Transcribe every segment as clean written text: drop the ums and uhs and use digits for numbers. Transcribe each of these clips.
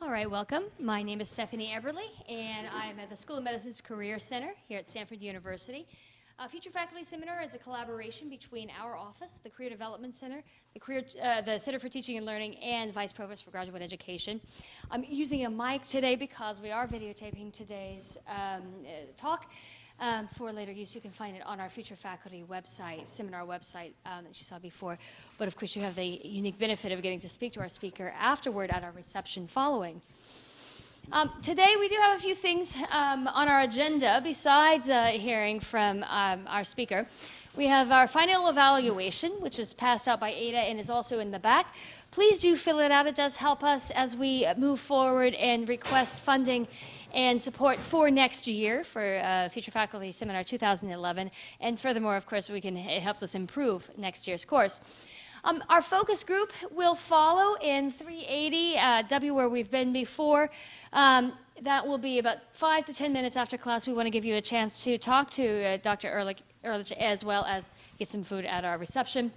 All right, welcome. My name is Stephanie Eberly, and I'm at the School of Medicine's Career Center here at Stanford University. Future Faculty Seminar is a collaboration between our office, the Career Development Center, the Center for Teaching and Learning, and Vice Provost for Graduate Education. I'm using a mic today because we are videotaping today's talk. For later use, you can find it on our Future Faculty website, seminar website that you saw before. But of course, you have the unique benefit of getting to speak to our speaker afterward at our reception following. Today, we do have a few things on our agenda besides hearing from our speaker. We have our final evaluation, which was passed out by Ada and is also in the back. Please do fill it out. It does help us as we move forward and request funding and support for next year for Future Faculty Seminar 2011. And furthermore, of course, it helps us improve next year's course. Our focus group will follow in 380 W, where we've been before. That will be about 5 to 10 minutes after class. We want to give you a chance to talk to Dr. Ehrlich as well as get some food at our reception.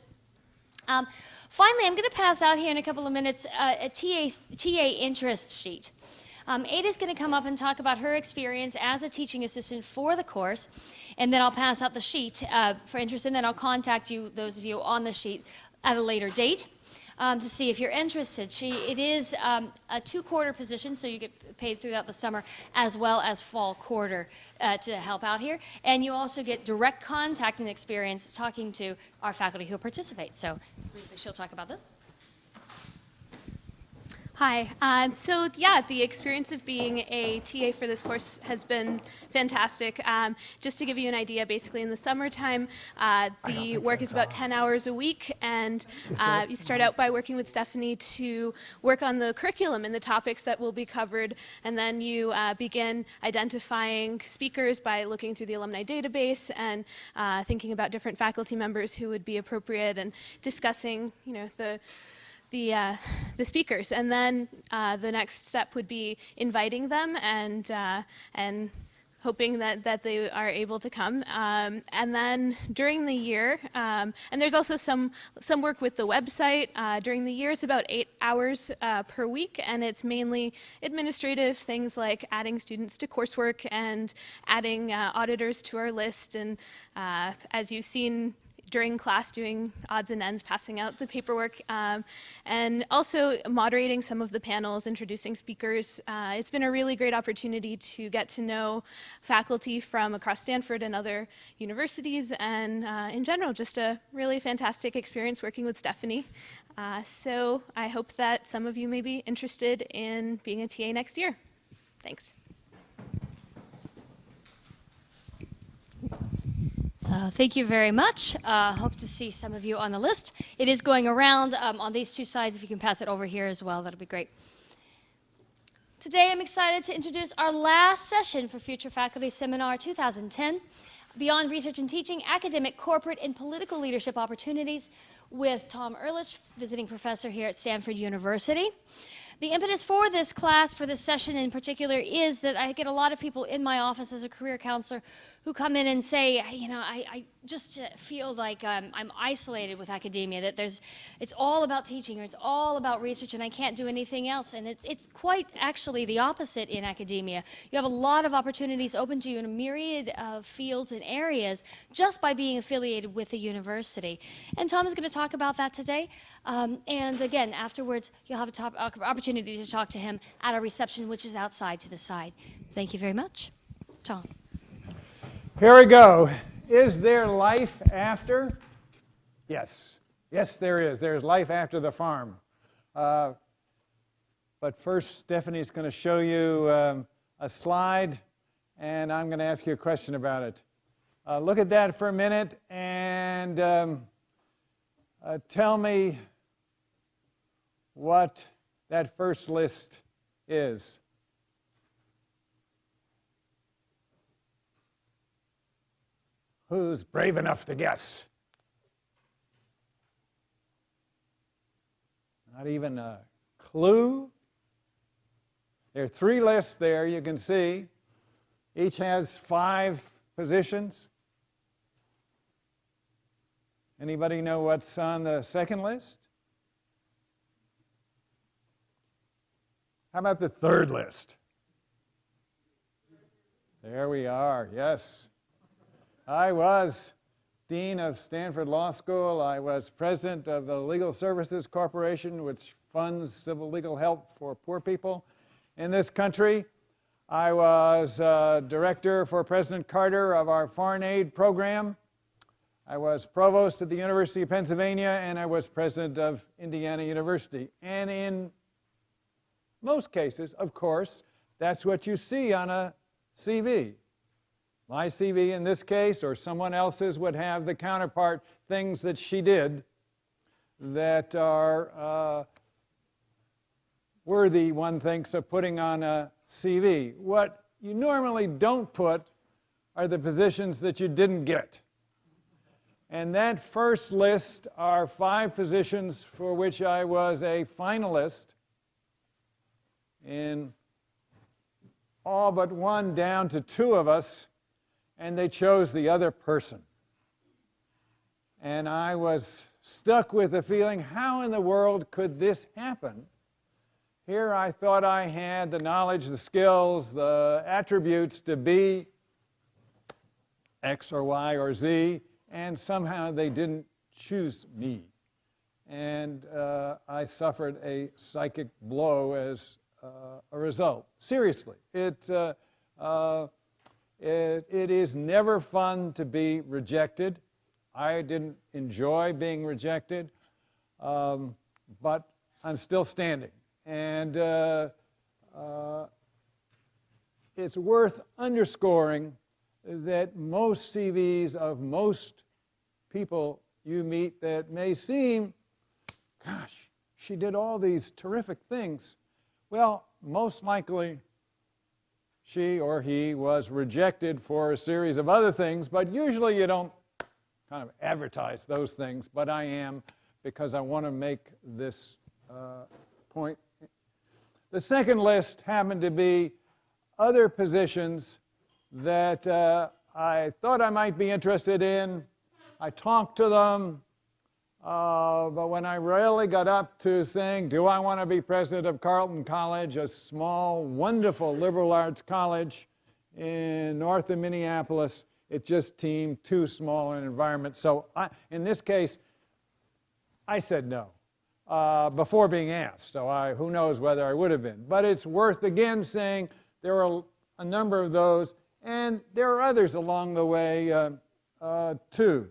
Finally, I'm going to pass out here in a couple of minutes a TA interest sheet. Ada's going to come up and talk about her experience as a teaching assistant for the course, and then I'll pass out the sheet for interest, and then I'll contact you, those of you on the sheet, at a later date to see if you're interested. It is a two-quarter position, so you get paid throughout the summer as well as fall quarter to help out here. And you also get direct contact and experience talking to our faculty who participate. So briefly, she'll talk about this. Hi. So yeah, the experience of being a TA for this course has been fantastic. Just to give you an idea, basically in the summertime, the work is about 10 hours a week, and you start out by working with Stephanie to work on the curriculum and the topics that will be covered, and then you begin identifying speakers by looking through the alumni database and thinking about different faculty members who would be appropriate and discussing, the speakers, and then the next step would be inviting them and hoping that they are able to come. And then during the year, and there's also some work with the website. During the year, it's about 8 hours per week, and it's mainly administrative things like adding students to coursework and adding auditors to our list, and as you've seen during class, doing odds and ends, passing out the paperwork, and also moderating some of the panels, introducing speakers. It's been a really great opportunity to get to know faculty from across Stanford and other universities, and in general, just a really fantastic experience working with Stephanie. So I hope that some of you may be interested in being a TA next year. Thanks. Thank you very much. Hope to see some of you on the list. It is going around on these two sides. If you can pass it over here as well, that'll be great. Today, I'm excited to introduce our last session for Future Faculty Seminar 2010, Beyond Research and Teaching, Academic, Corporate, and Political Leadership Opportunities, with Tom Ehrlich, visiting professor here at Stanford University. The impetus for this class, for this session in particular, is that I get a lot of people in my office as a career counselor who come in and say, I just feel like I'm isolated with academia, that it's all about teaching, or it's all about research, and I can't do anything else. And it's quite actually the opposite in academia. You have a lot of opportunities open to you in a myriad of fields and areas just by being affiliated with the university. And Tom is going to talk about that today. And again, afterwards, you'll have an opportunity to talk to him at our reception, which is outside to the side. Thank you very much. Tom. Here we go. Is there life after? Yes. Yes, there is. There's life after the farm. But first, Stephanie's going to show you a slide, and I'm going to ask you a question about it. Look at that for a minute and tell me what that first list is. Who's brave enough to guess? Not even a clue. There are 3 lists there, you can see. Each has 5 positions. Anybody know what's on the second list? How about the third list? There we are, yes. I was Dean of Stanford Law School. I was President of the Legal Services Corporation, which funds civil legal help for poor people in this country. I was Director for President Carter of our Foreign Aid Program. I was Provost at the University of Pennsylvania, and I was President of Indiana University. And in most cases, of course, that's what you see on a CV. My CV in this case, or someone else's, would have the counterpart things that she did that are worthy, one thinks, of putting on a CV. What you normally don't put are the positions that you didn't get. And that first list are 5 positions for which I was a finalist in all but one down to 2 of us, and they chose the other person. And I was stuck with the feeling, how in the world could this happen? Here I thought I had the knowledge, the skills, the attributes to be X or Y or Z, and somehow they didn't choose me. And I suffered a psychic blow as a result. Seriously, it is never fun to be rejected. I didn't enjoy being rejected, but I'm still standing. And it's worth underscoring that most CVs of most people you meet that may seem, gosh, she did all these terrific things. Well, most likely she or he was rejected for a series of other things, but usually you don't kind of advertise those things, but I am, because I want to make this point. The second list happened to be other positions that I thought I might be interested in. I talked to them, but when I really got up to saying, do I want to be president of Carleton College, a small, wonderful liberal arts college in north of Minneapolis, it just seemed too small an environment. So in this case, I said no before being asked. So who knows whether I would have been. But it's worth, again, saying there are a number of those, and there are others along the way, too.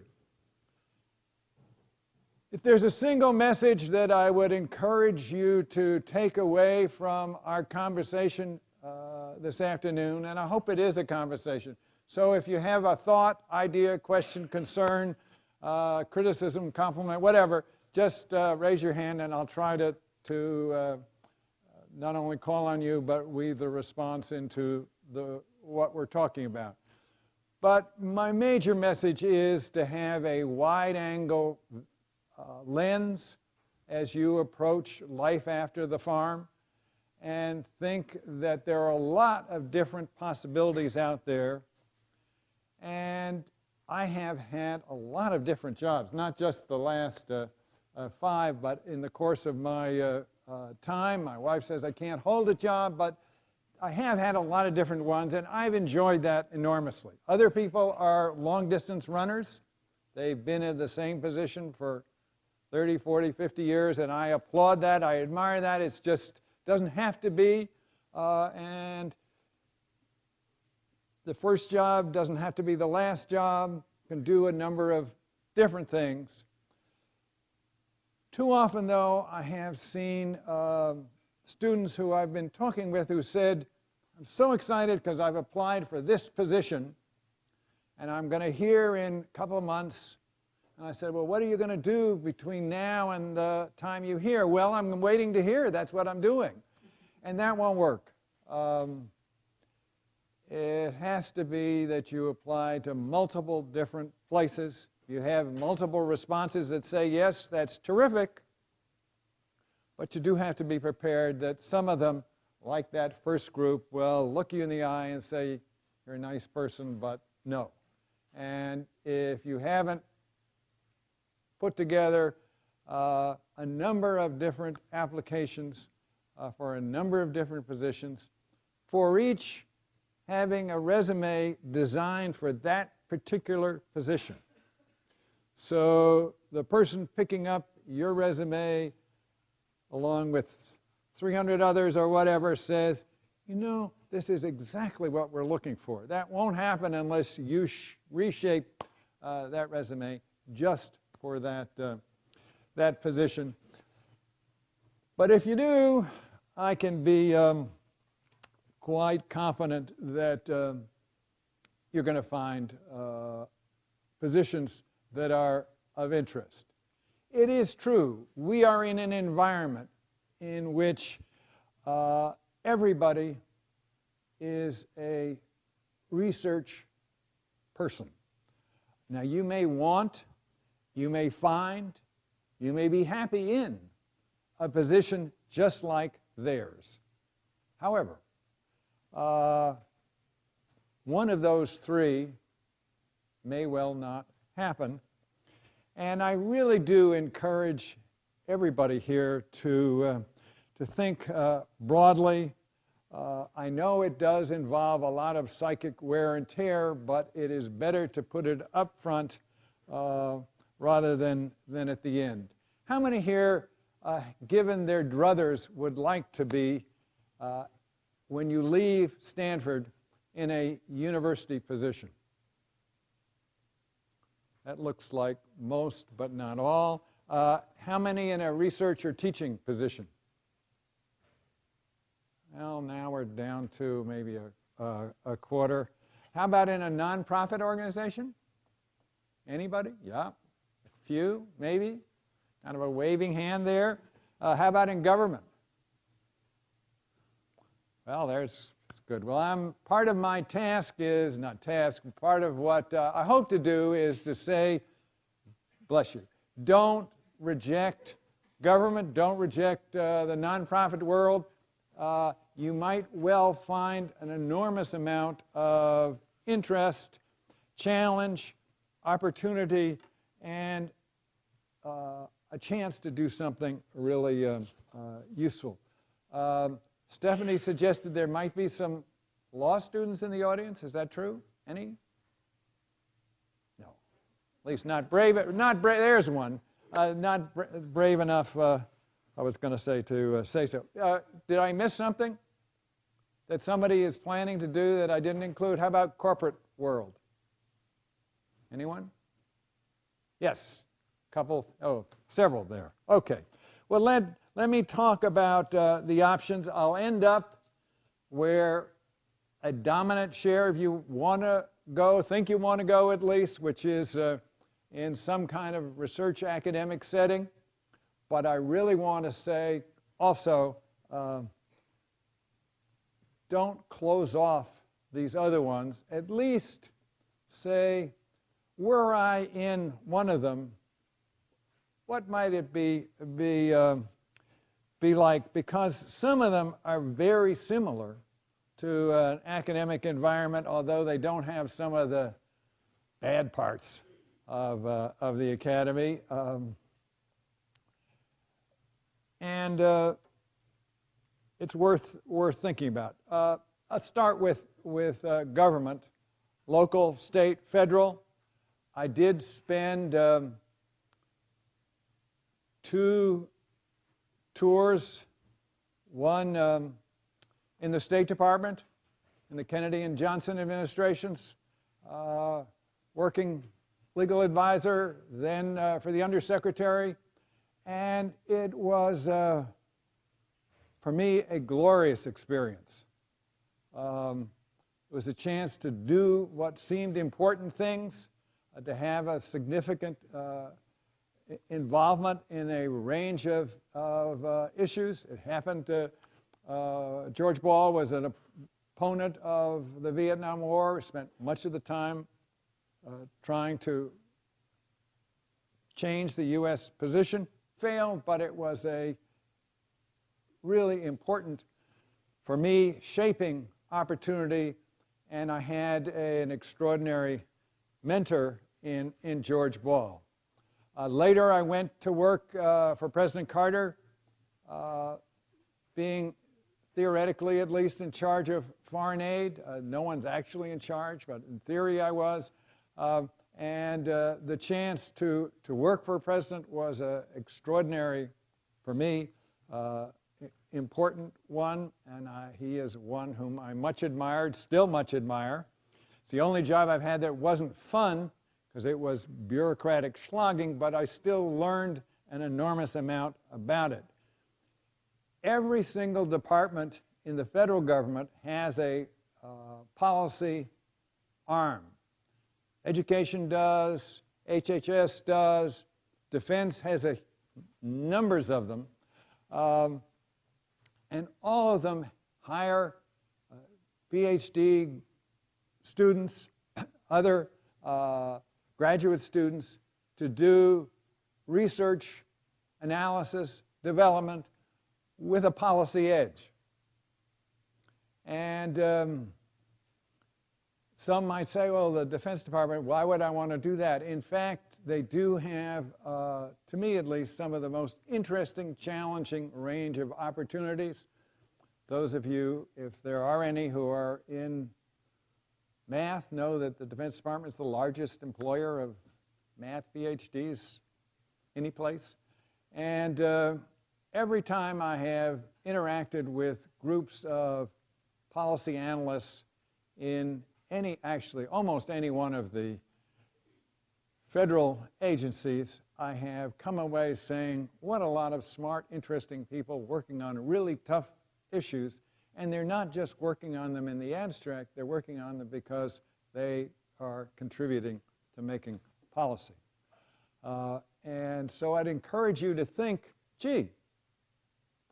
If there's a single message that I would encourage you to take away from our conversation this afternoon, and I hope it is a conversation. So if you have a thought, idea, question, concern, criticism, compliment, whatever, just raise your hand and I'll try to not only call on you, but weave the response into what we're talking about. But my major message is to have a wide-angle lens as you approach life after the farm, and think that there are a lot of different possibilities out there. And I have had a lot of different jobs, not just the last 5, but in the course of my time. My wife says I can't hold a job, but I have had a lot of different ones, and I've enjoyed that enormously. Other people are long-distance runners. They've been in the same position for 30, 40, 50 years, and I applaud that. I admire that. It's just doesn't have to be. And the first job doesn't have to be the last job. Can do a number of different things. Too often, though, I have seen students who I've been talking with who said, I'm so excited because I've applied for this position, and I'm going to hear in a couple of months. And I said, well, what are you going to do between now and the time you hear? Well, I'm waiting to hear. That's what I'm doing. And that won't work. It has to be that you apply to multiple different places. You have multiple responses that say, yes, that's terrific. But you do have to be prepared that some of them, like that first group, will look you in the eye and say, you're a nice person, but no. And if you haven't put together a number of different applications, for a number of different positions, for each having a resume designed for that particular position. So the person picking up your resume along with 300 others or whatever says, you know, this is exactly what we're looking for. That won't happen unless you reshape that resume just for that, that position. But if you do, I can be quite confident that you're going to find positions that are of interest. It is true, we are in an environment in which everybody is a research person. Now, you may want, you may find, you may be happy in a position just like theirs. However, one of those three may well not happen. And I really do encourage everybody here to think broadly. I know it does involve a lot of psychic wear and tear, but it is better to put it up front rather than at the end. How many here, given their druthers, would like to be, when you leave Stanford, in a university position? That looks like most, but not all. How many in a research or teaching position? Well, now we're down to maybe a quarter. How about in a nonprofit organization? Anybody? Yeah, a few, maybe. Kind of a waving hand there. How about in government? Well, it's good. Well, part of my task is, not task, part of what I hope to do is to say, bless you, don't reject government, don't reject the nonprofit world. You might well find an enormous amount of interest, challenge, opportunity, and a chance to do something really useful. Stephanie suggested there might be some law students in the audience. Is that true? Any? No. At least not brave. Not brave. There's one. Not brave enough, I was going to say, to say so. Did I miss something that somebody is planning to do that I didn't include? How about corporate world? Anyone? Yes. Couple. Oh, several there. Okay. Well, let me talk about the options. I'll end up where a dominant share, if you want to go, think you want to go at least, which is in some kind of research academic setting. But I really want to say also, don't close off these other ones. At least say, were I in one of them, what might it be like? Because some of them are very similar to an academic environment, although they don't have some of the bad parts of the academy. And it's worth thinking about. Let's start with government, local, state, federal. I did spend 2 tours, one in the State Department, in the Kennedy and Johnson administrations, working legal advisor, then for the undersecretary. And it was, for me, a glorious experience. It was a chance to do what seemed important things, to have a significant involvement in a range of issues. It happened to, George Ball was an opponent of the Vietnam War, spent much of the time trying to change the U.S. position. Failed, but it was a really important, for me, shaping opportunity, and I had an extraordinary mentor in George Ball. Later, I went to work for President Carter being theoretically at least in charge of foreign aid. No one's actually in charge, but in theory I was. And the chance to work for a president was an extraordinary, for me, important one, and he is one whom I much admired, still much admire. It's the only job I've had that wasn't fun, because it was bureaucratic slogging, but I still learned an enormous amount about it. Every single department in the federal government has a policy arm. Education does, HHS does, Defense has numbers of them, and all of them hire PhD students, other graduate students to do research, analysis, development with a policy edge. And some might say, well, the Defense Department, why would I want to do that? In fact, they do have, to me at least, some of the most interesting, challenging range of opportunities. Those of you, if there are any who are in math, know that the Defense Department is the largest employer of math PhDs any place. And every time I have interacted with groups of policy analysts in actually almost any one of the federal agencies, I have come away saying, what a lot of smart, interesting people working on really tough issues. And they're not just working on them in the abstract, they're working on them because they are contributing to making policy. And so I'd encourage you to think, gee,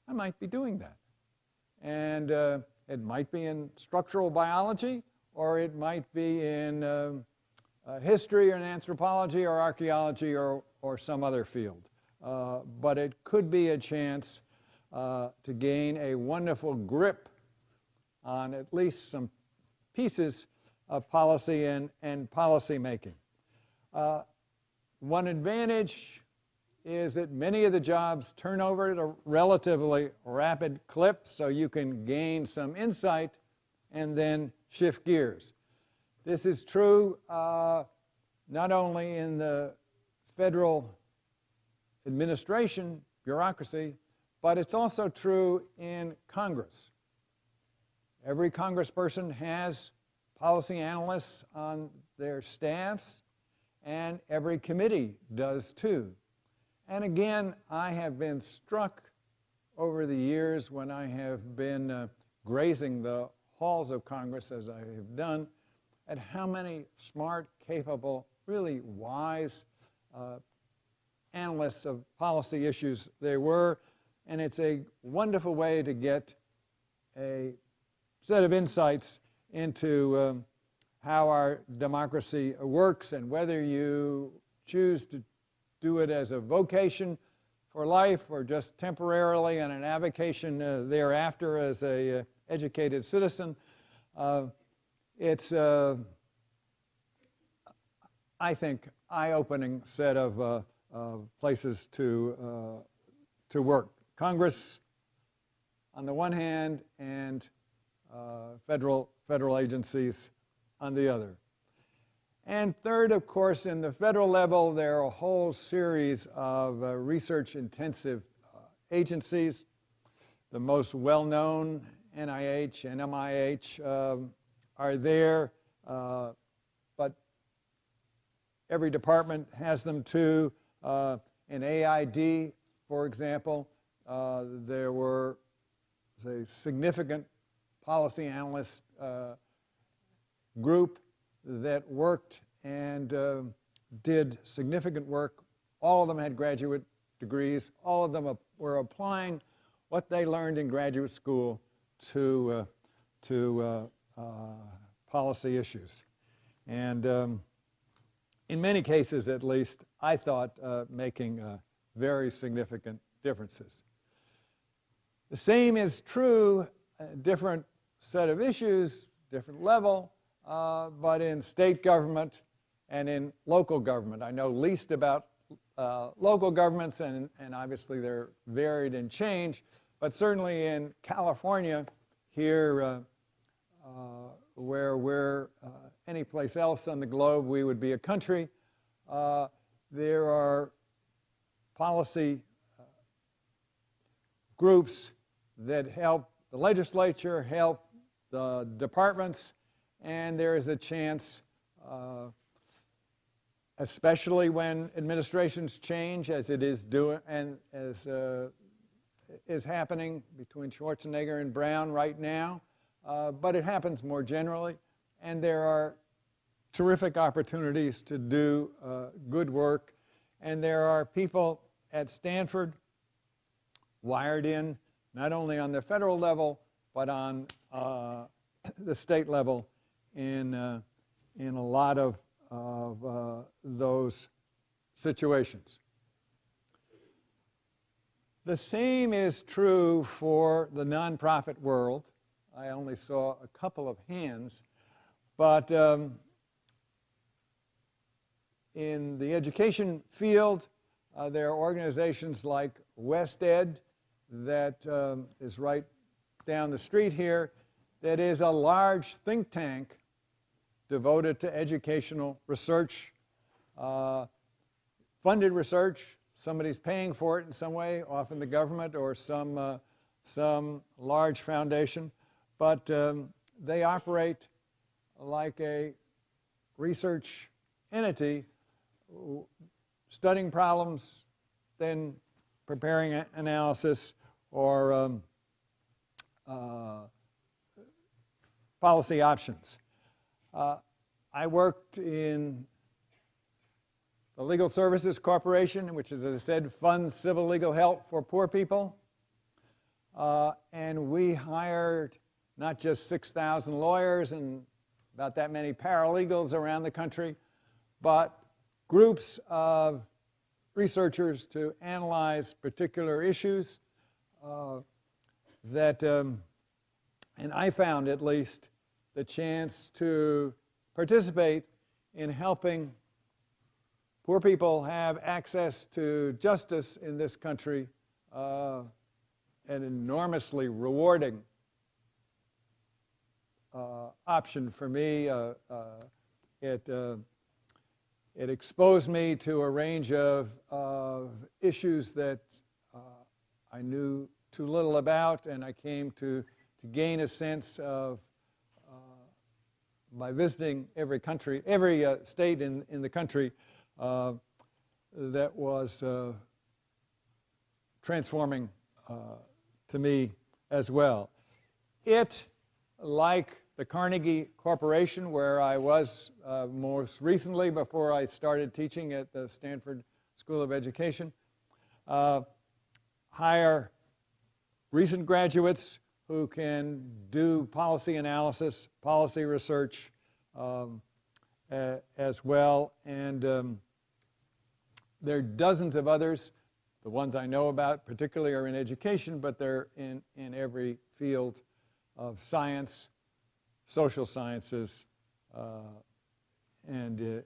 I might be doing that. And it might be in structural biology, or it might be in history or in anthropology or archaeology or some other field. But it could be a chance to gain a wonderful grip on at least some pieces of policy and policy making. One advantage is that many of the jobs turn over at a relatively rapid clip, so you can gain some insight and then shift gears. This is true not only in the federal administration, bureaucracy, but it's also true in Congress. Every congressperson has policy analysts on their staffs, and every committee does too. And again, I have been struck over the years when I have been grazing the halls of Congress, as I have done, at how many smart, capable, really wise analysts of policy issues there were. And it's a wonderful way to get a set of insights into how our democracy works, and whether you choose to do it as a vocation for life or just temporarily and an avocation thereafter as a educated citizen. It's, I think, eye-opening set of places to work. Congress on the one hand, and federal agencies on the other. And third, of course, in the federal level, there are a whole series of research-intensive agencies. The most well-known, NIH and MIH, are there, but every department has them too. In AID, for example, there was a significant policy analyst group that worked and did significant work. All of them had graduate degrees. All of them were applying what they learned in graduate school to policy issues. And in many cases, at least, I thought making very significant differences. The same is true, different set of issues, different level, but in state government and in local government. I know least about local governments, and obviously they're varied and change, but certainly in California, here, where we're any place else on the globe, we would be a country. There are policy groups that help the legislature, help the departments, and there is a chance, especially when administrations change, as it is doing, and as is happening between Schwarzenegger and Brown right now, but it happens more generally, and there are terrific opportunities to do good work, and there are people at Stanford wired in not only on the federal level, but on the state level in a lot of those situations. The same is true for the nonprofit world. I only saw a couple of hands, but in the education field, there are organizations like WestEd that is right down the street here, that is a large think tank devoted to educational research, funded research. Somebody's paying for it in some way, often the government or some large foundation, but they operate like a research entity, studying problems, then preparing analysis or policy options. I worked in the Legal Services Corporation, which, as I said, funds civil legal help for poor people. And we hired not just 6,000 lawyers and about that many paralegals around the country, but groups of researchers to analyze particular issues and I found at least the chance to participate in helping poor people have access to justice in this country, an enormously rewarding option for me. It exposed me to a range of issues that I knew too little about, and I came to gain a sense of, by visiting every country, every state in the country, that was transforming to me as well. It, like the Carnegie Corporation, where I was most recently before I started teaching at the Stanford School of Education, hire recent graduates who can do policy analysis, policy research as well. And there are dozens of others. The ones I know about particularly are in education, but they're in every field of science, social sciences, and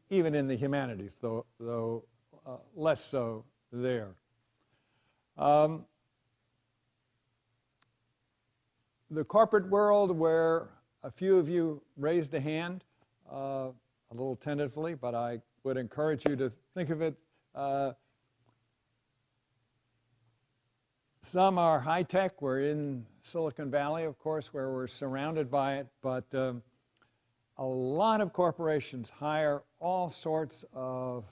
even in the humanities, though less so there. The corporate world, where a few of you raised a hand, a little tentatively, but I would encourage you to think of it. Some are high-tech. We're in Silicon Valley, of course, where we're surrounded by it, but a lot of corporations hire all sorts of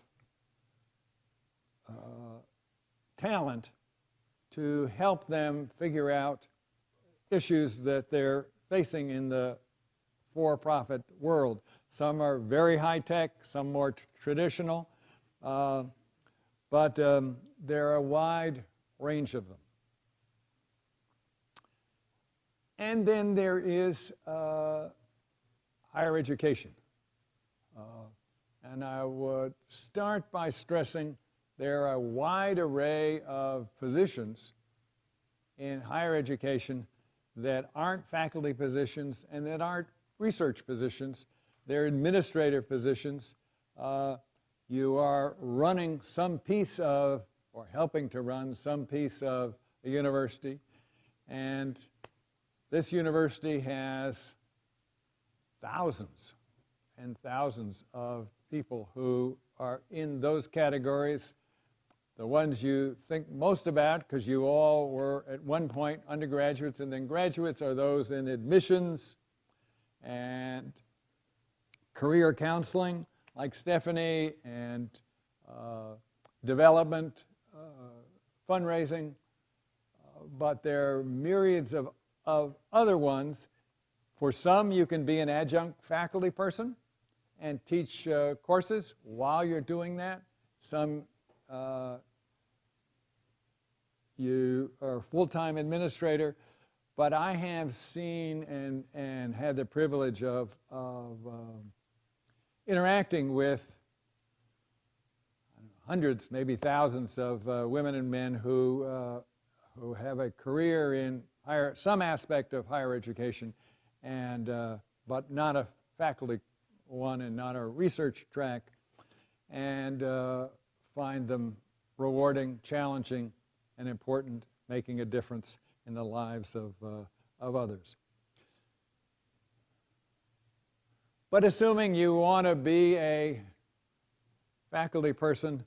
talent to help them figure out issues that they're facing in the for-profit world. Some are very high-tech, some more traditional, but there are a wide range of them. And then there is higher education. And I would start by stressing there are a wide array of positions in higher education that aren't faculty positions and that aren't research positions. They're administrative positions. You are running some piece of, or helping to run some piece of, a university. And this university has thousands and thousands of people who are in those categories. The ones you think most about, because you all were at one point undergraduates and then graduates, are those in admissions and career counseling, like Stephanie, and development, fundraising. But there are myriads of other ones. For some, you can be an adjunct faculty person and teach courses while you're doing that. Some you are a full-time administrator, but I have seen and had the privilege of interacting with hundreds, maybe thousands of women and men who have a career in some aspect of higher education, and but not a faculty one and not a research track, and find them rewarding, challenging, and important, making a difference in the lives of others. But assuming you want to be a faculty person,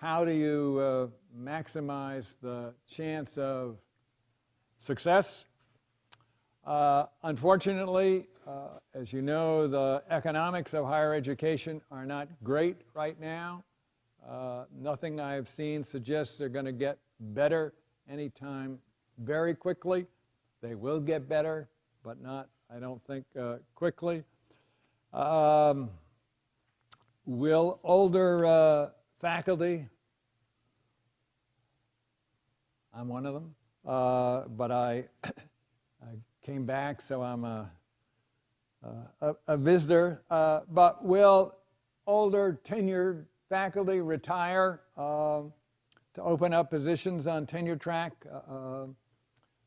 how do you maximize the chance of success? Unfortunately, as you know, the economics of higher education are not great right now. Nothing I've seen suggests they're going to get better anytime very quickly. They will get better, but not, I don't think, quickly. Will older faculty, I'm one of them, but I came back, so I'm a visitor. But will older tenured faculty retire to open up positions on tenure track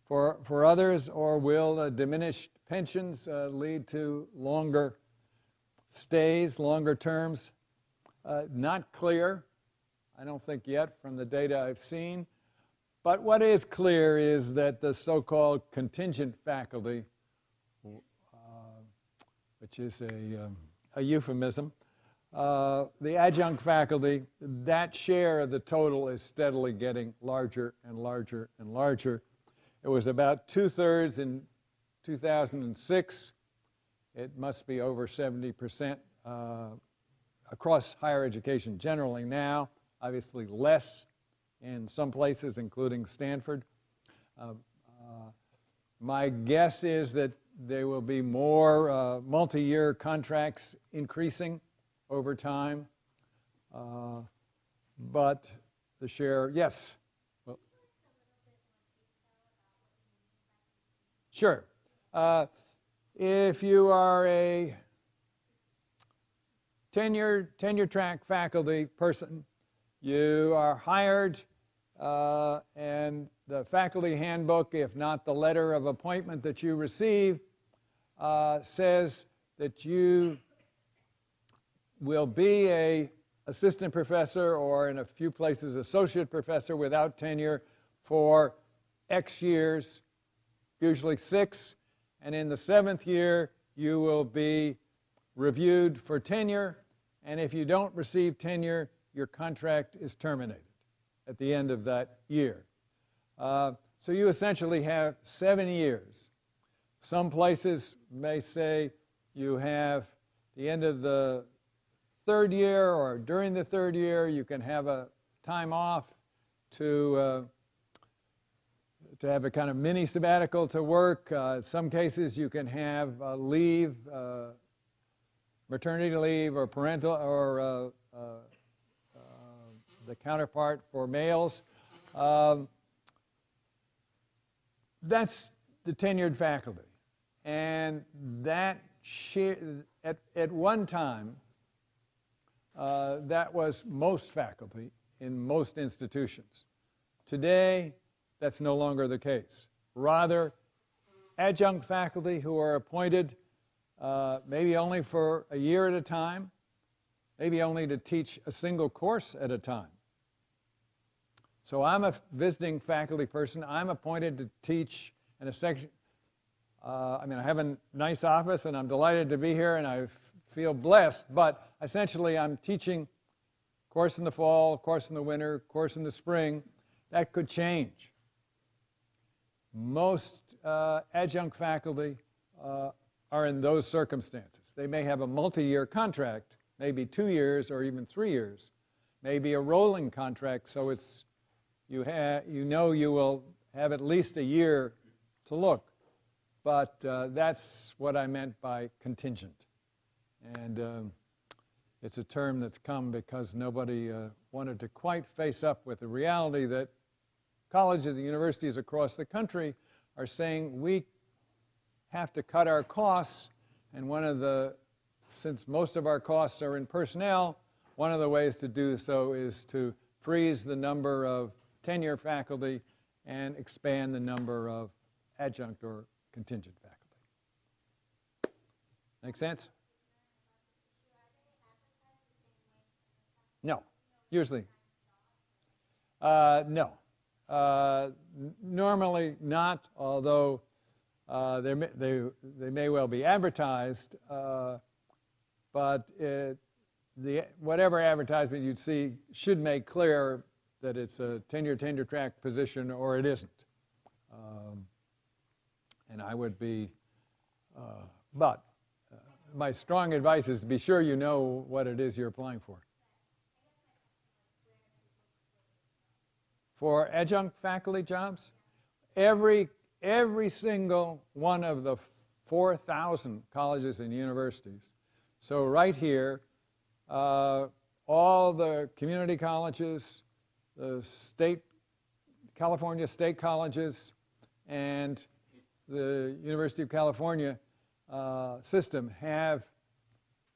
for others, or will diminished pensions lead to longer stays, longer terms? Not clear, I don't think yet from the data I've seen. But what is clear is that the so-called contingent faculty, which is a euphemism, the adjunct faculty, that share of the total is steadily getting larger and larger and larger. It was about 2/3 in 2006. It must be over 70% across higher education generally now, obviously less in some places, including Stanford. My guess is that there will be more multi-year contracts increasing over time, but the share, yes. Well, sure. If you are a tenure track faculty person, you are hired, and the faculty handbook, if not the letter of appointment that you receive, says that you will be an assistant professor, or in a few places associate professor without tenure, for X years, usually 6. And in the 7th year, you will be reviewed for tenure. And if you don't receive tenure, your contract is terminated at the end of that year. So you essentially have 7 years. Some places may say you have the end of the 3rd year, or during the 3rd year, you can have a time off to have a kind of mini sabbatical to work. In some cases, you can have leave, maternity leave, or parental, or the counterpart for males. That's the tenured faculty. And that at one time, that was most faculty in most institutions. Today, that's no longer the case. Rather, adjunct faculty who are appointed maybe only for a year at a time, maybe only to teach a single course at a time, So I'm a visiting faculty person. I'm appointed to teach in a section. I have a nice office, and I'm delighted to be here, and I feel blessed. But essentially, I'm teaching course in the fall, course in the winter, course in the spring. That could change. Most adjunct faculty are in those circumstances. They may have a multi-year contract, maybe 2 years or even 3 years, maybe a rolling contract, so it's you know you will have at least a year to look. But that's what I meant by contingent. And it's a term that's come because nobody wanted to quite face up with the reality that colleges and universities across the country are saying we have to cut our costs, and since most of our costs are in personnel, one of the ways to do so is to freeze the number of tenure faculty and expand the number of adjunct or contingent faculty. Make sense? No, usually. No. Normally not, although they may well be advertised, but whatever advertisement you'd see should make clear that it's a tenure track position or it isn't. And I would be, but my strong advice is to be sure you know what it is you're applying for. For adjunct faculty jobs, every single one of the 4,000 colleges and universities. So right here, all the community colleges, the California state colleges, and the University of California system have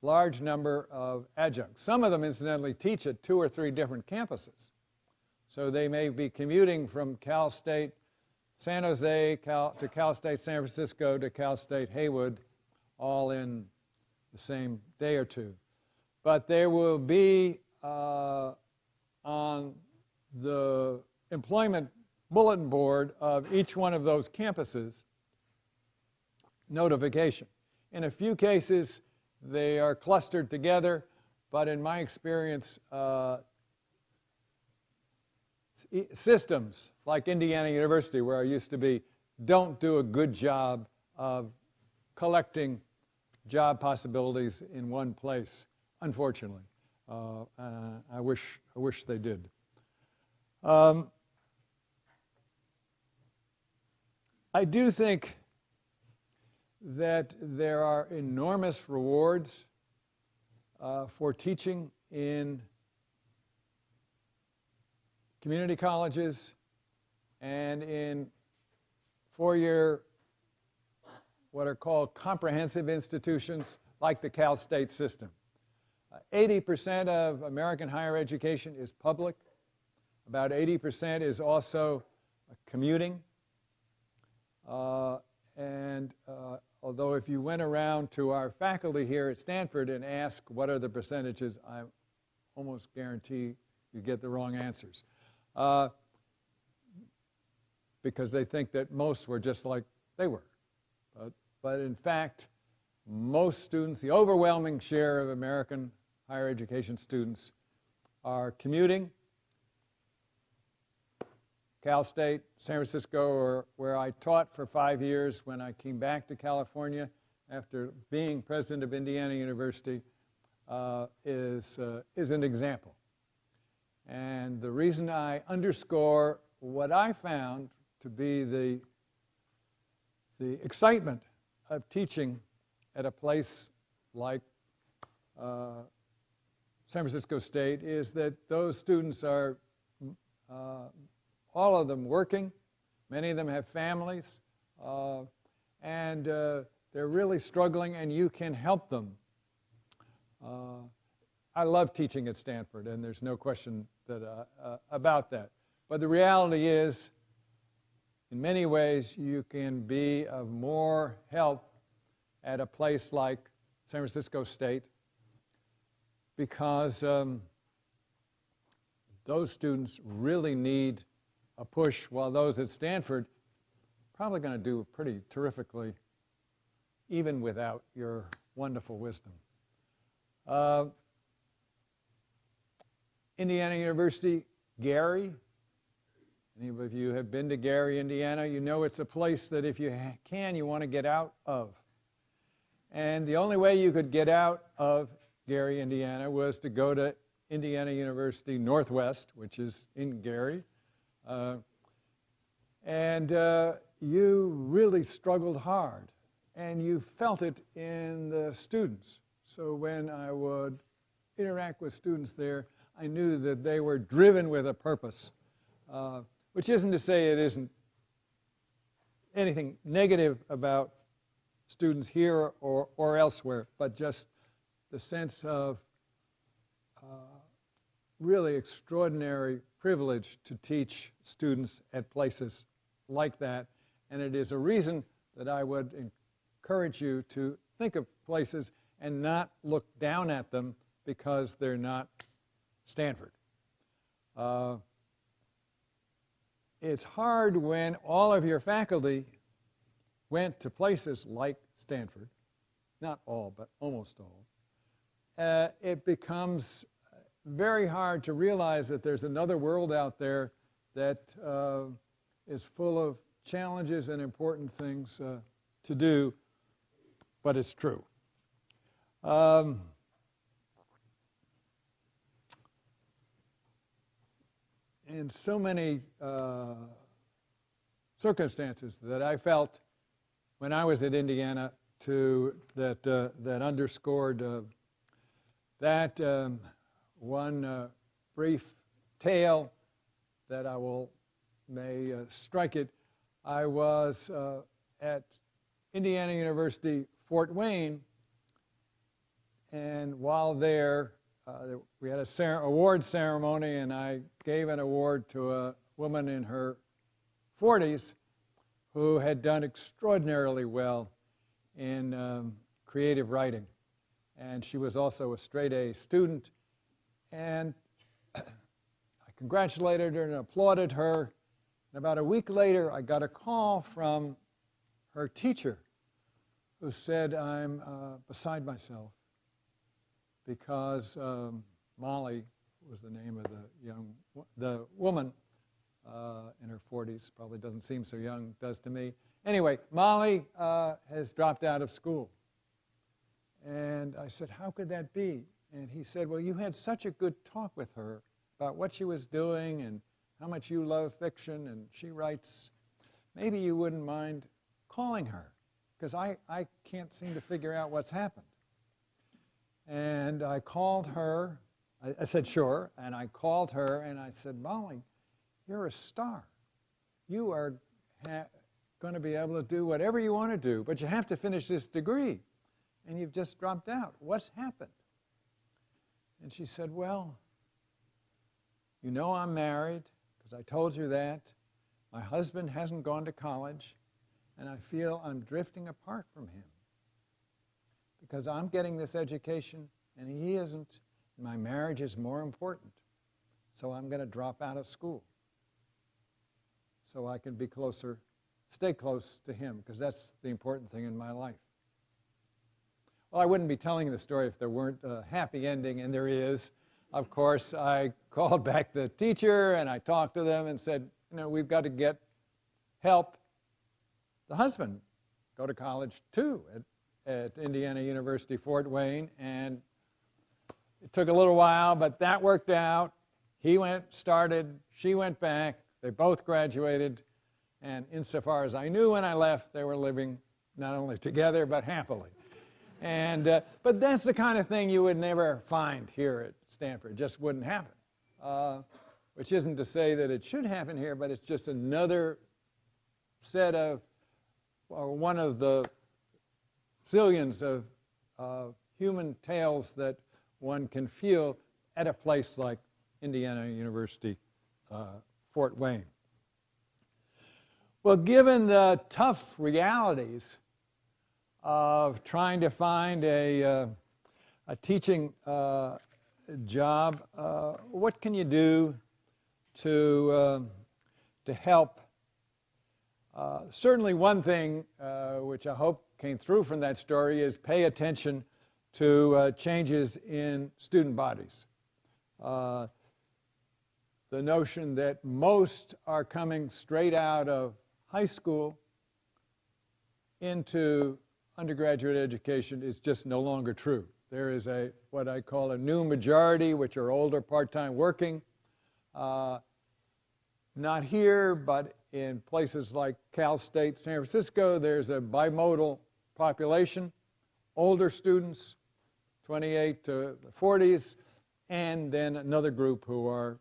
large number of adjuncts. Some of them, incidentally, teach at 2 or 3 different campuses. So they may be commuting from Cal State San Jose to Cal State San Francisco to Cal State Haywood, all in the same day or two. But there will be on the employment bulletin board of each one of those campuses notification. In a few cases, they are clustered together, but in my experience, systems like Indiana University, where I used to be, don't do a good job of collecting job possibilities in one place, unfortunately. I wish they did. I do think that there are enormous rewards for teaching in community colleges and in 4-year, what are called comprehensive institutions like the Cal State system. 80% of American higher education is public. About 80% is also commuting. Although if you went around to our faculty here at Stanford and asked what are the percentages, I almost guarantee you get the wrong answers. Because they think that most were just like they were. But in fact, most students, the overwhelming share of American higher education students are commuting. Cal State, San Francisco, or where I taught for 5 years when I came back to California after being president of Indiana University, is an example. And the reason I underscore what I found to be the excitement of teaching at a place like San Francisco State is that those students are all of them working. Many of them have families, and they're really struggling, and you can help them. I love teaching at Stanford, and there's no question about that. But the reality is, in many ways, you can be of more help at a place like San Francisco State because those students really need a push, while those at Stanford probably going to do pretty terrifically, even without your wonderful wisdom. Indiana University, Gary. Any of you have been to Gary, Indiana? You know it's a place that if you can, you want to get out of. And the only way you could get out of Gary, Indiana, was to go to Indiana University Northwest, which is in Gary. You really struggled hard, and you felt it in the students. So when I would interact with students there, I knew that they were driven with a purpose, which isn't to say it isn't anything negative about students here or elsewhere, but just the sense of really extraordinary privilege to teach students at places like that. And it is a reason that I would encourage you to think of places and not look down at them because they're not Stanford. It's hard when all of your faculty went to places like Stanford, not all, but almost all. It becomes very hard to realize that there's another world out there that is full of challenges and important things to do, but it's true. In so many circumstances that I felt when I was at Indiana that underscored that one brief tale that may strike it. I was at Indiana University, Fort Wayne, and while there, we had a award ceremony, and I gave an award to a woman in her 40s who had done extraordinarily well in creative writing. And she was also a straight-A student. And I congratulated her and applauded her. And about a week later, I got a call from her teacher who said, I'm beside myself because Molly was the name of the woman in her 40s. Probably doesn't seem so young, does to me. Anyway, Molly has dropped out of school. And I said, how could that be? And he said, well, you had such a good talk with her about what she was doing and how much you love fiction, and she writes, maybe you wouldn't mind calling her, because I can't seem to figure out what's happened. And I called her. I said, sure. And I called her, and I said, Molly, you're a star. You are going to be able to do whatever you want to do, but you have to finish this degree, and you've just dropped out. What's happened? And she said, well, you know I'm married, because I told you that. My husband hasn't gone to college, and I feel I'm drifting apart from him because I'm getting this education, and he isn't. My marriage is more important, so I'm going to drop out of school so I can be closer, stay close to him, because that's the important thing in my life. Well, I wouldn't be telling the story if there weren't a happy ending, and there is. Of course, I called back the teacher, and I talked to them and said, you know, we've got to help the husband go to college, too, at Indiana University, Fort Wayne. And it took a little while, but that worked out. He started, she went back. They both graduated. And insofar as I knew when I left, they were living not only together, but happily. And, but that's the kind of thing you would never find here at Stanford. It just wouldn't happen. Which isn't to say that it should happen here, but it's just another set of, or one of the zillions of human tales that one can feel at a place like Indiana University, Fort Wayne. Well, given the tough realities of trying to find a teaching job, what can you do to help. Certainly one thing which I hope came through from that story is pay attention to changes in student bodies. The notion that most are coming straight out of high school into undergraduate education is just no longer true. There is what I call a new majority, which are older part-time working. Not here, but in places like Cal State, San Francisco, there's a bimodal population, older students, 28 to the 40s, and then another group who are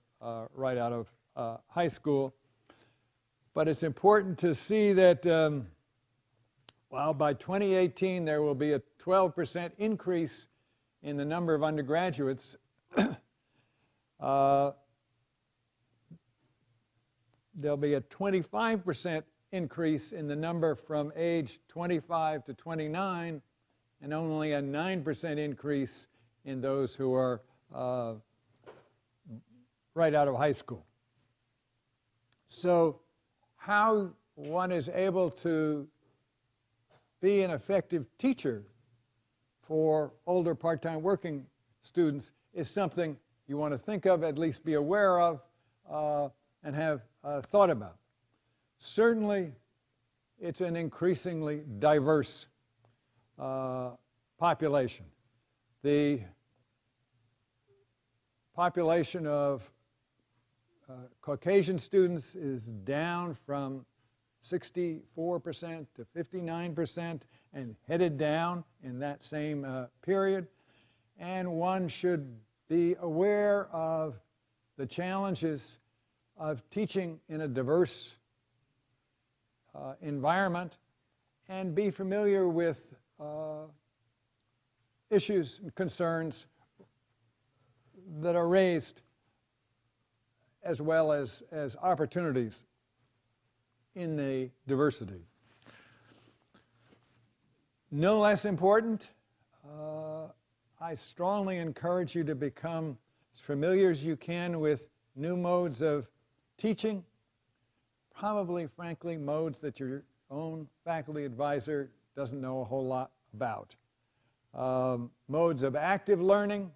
right out of high school. But it's important to see that while by 2018 there will be a 12% increase in the number of undergraduates, there'll be a 25% increase in the number from age 25 to 29, and only a 9% increase in those who are right out of high school. So how one is able to be an effective teacher for older part-time working students is something you want to think of, at least be aware of, and have thought about. Certainly, it's an increasingly diverse population. The population of Caucasian students is down from 64% to 59% and headed down in that same period. And one should be aware of the challenges of teaching in a diverse environment and be familiar with issues and concerns that are raised as well as opportunities in the diversity. No less important, I strongly encourage you to become as familiar as you can with new modes of teaching, probably, frankly, modes that your own faculty advisor doesn't know a whole lot about. Modes of active learning,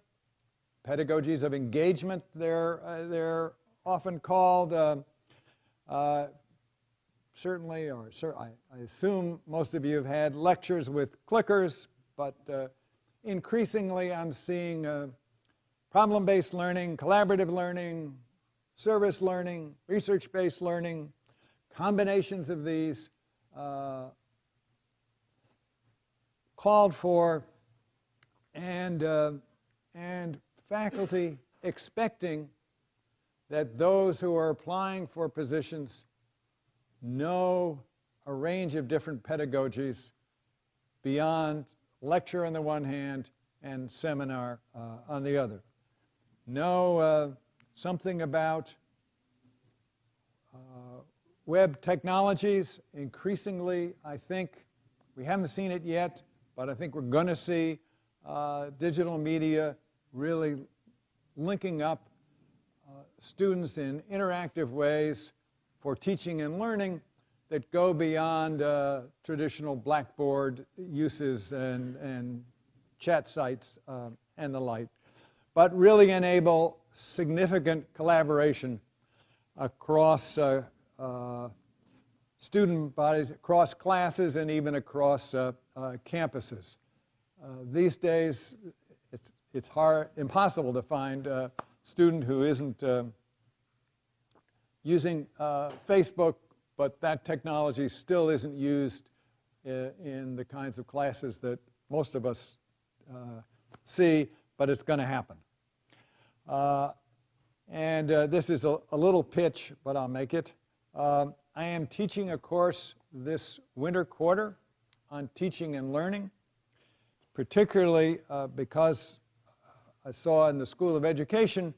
pedagogies of engagement, they're often called. Certainly, I assume most of you have had lectures with clickers, but increasingly I'm seeing problem-based learning, collaborative learning, service learning, research-based learning, combinations of these called for, and faculty expecting that those who are applying for positions know a range of different pedagogies beyond lecture on the one hand and seminar on the other. Know something about web technologies. Increasingly, I think, we haven't seen it yet, but I think we're going to see digital media really linking up students in interactive ways for teaching and learning that go beyond traditional Blackboard uses and chat sites and the like, but really enable significant collaboration across student bodies, across classes, and even across campuses. These days, it's impossible to find a student who isn't using Facebook, but that technology still isn't used in the kinds of classes that most of us see, but it's going to happen. This is a little pitch, but I'll make it. I am teaching a course this winter quarter on teaching and learning, particularly because I saw in the School of Education